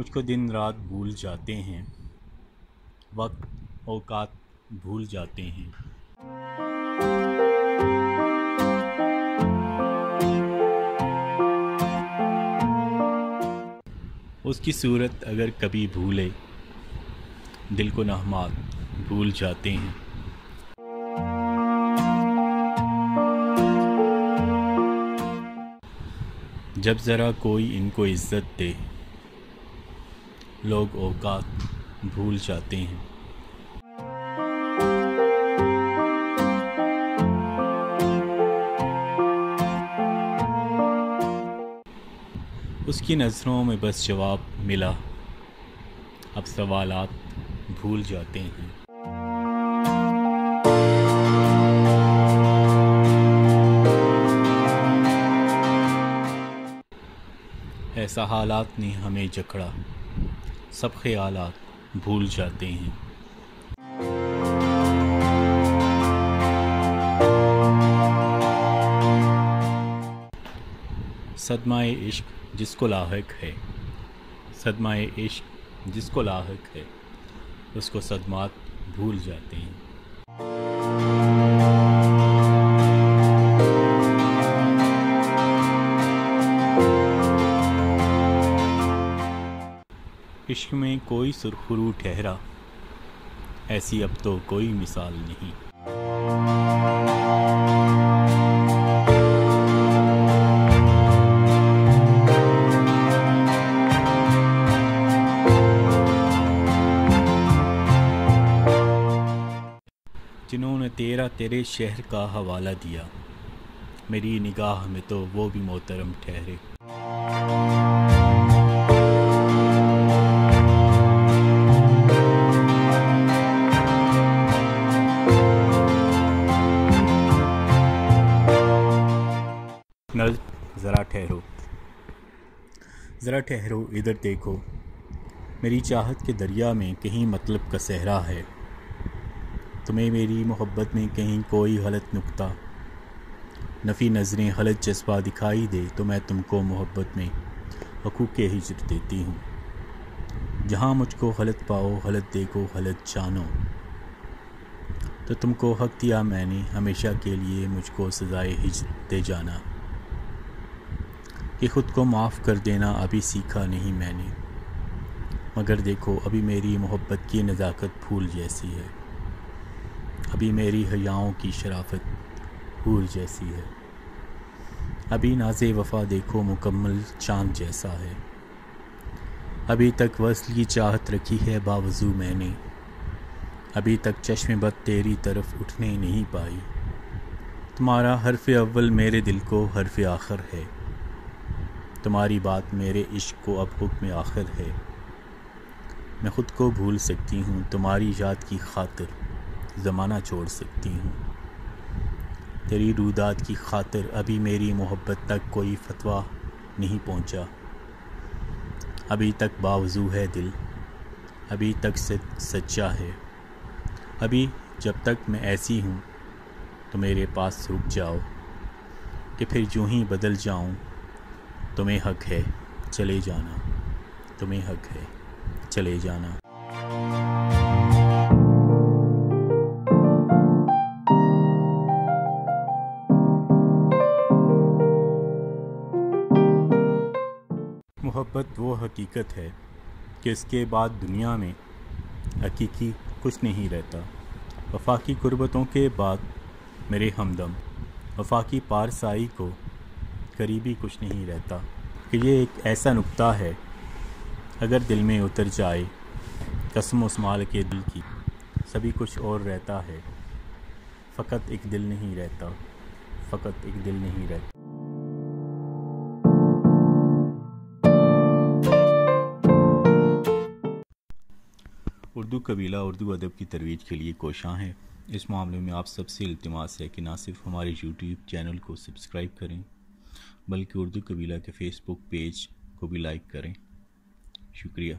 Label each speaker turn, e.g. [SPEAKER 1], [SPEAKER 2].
[SPEAKER 1] मुझको दिन रात भूल जाते हैं, वक्त औकात भूल जाते हैं। उसकी सूरत अगर कभी भूले, दिल को नहमात भूल जाते हैं। जब ज़रा कोई इनको इज़्ज़त दे, लोग औकात भूल जाते हैं। उसकी नज़रों में बस जवाब मिला, अब सवालात भूल जाते हैं। ऐसा हालात ने हमें जकड़ा, सब ख्यालात भूल जाते हैं। सदमाए इश्क जिसको लाहिक है, सदमाए इश्क जिसको लाहिक है, उसको सदमात भूल जाते हैं। इश्क में कोई सुरखरू ठहरा, ऐसी अब तो कोई मिसाल नहीं। जिन्होंने तेरे शहर का हवाला दिया, मेरी निगाह में तो वो भी मोहतरम ठहरे। नज़्म ज़रा ठहरो, ज़रा ठहरो इधर देखो, मेरी चाहत के दरिया में कहीं मतलब का सहरा है। तुम्हें मेरी मोहब्बत में कहीं कोई गलत नुक्ता, नफ़ी नज़रें गलत जज्बा दिखाई दे, तो मैं तुमको मोहब्बत में हकूक़े हिज्र देती हूँ। जहाँ मुझको गलत पाओ, गलत देखो, गलत जानो, तो तुमको हक दिया मैंने, हमेशा के लिए मुझको सज़ाए हिज्र दे जाना। कि ख़ुद को माफ़ कर देना अभी सीखा नहीं मैंने, मगर देखो अभी मेरी मोहब्बत की नज़ाकत फूल जैसी है, अभी मेरी हयाओं की शराफत फूल जैसी है, अभी नाज़े वफ़ा देखो मुकम्मल चाँद जैसा है, अभी तक वस्ल की चाहत रखी है बावजू मैंने, अभी तक चश्मे बद तेरी तरफ उठने नहीं पाई। तुम्हारा हर्फ़ अव्वल मेरे दिल को हर्फ़ आखिर है, तुम्हारी बात मेरे इश्क को अब हुक्म आखिर है। मैं ख़ुद को भूल सकती हूँ, तुम्हारी याद की खातिर ज़माना छोड़ सकती हूँ। तेरी रूदात की खातिर अभी मेरी मोहब्बत तक कोई फतवा नहीं पहुँचा। अभी तक बावजू है दिल, अभी तक सच्चा है। अभी जब तक मैं ऐसी हूँ तो मेरे पास रुक जाओ, कि फिर यूँ ही बदल जाऊँ। तुम्हें हक है चले जाना, तुम्हें हक है चले जाना। मोहब्बत वो हकीकत है कि इसके बाद दुनिया में हकीकी कुछ नहीं रहता। वफ़ा की कुर्बतों के बाद मेरे हमदम, वफ़ा की पारसाई को करीबी कुछ नहीं रहता। कि ये एक ऐसा नुक्ता है, अगर दिल में उतर जाए कसम उस्माल के दिल की, सभी कुछ और रहता है, फ़कत एक दिल नहीं रहता, फ़कत एक दिल नहीं रहता। उर्दू कबीला उर्दू अदब की तरवीज के लिए कोशां है। इस मामले में आप सबसे इल्तिमास है कि ना सिर्फ हमारे यूट्यूब चैनल को सब्सक्राइब करें, बल्कि उर्दू कबीला के फ़ेसबुक पेज को भी लाइक करें। शुक्रिया।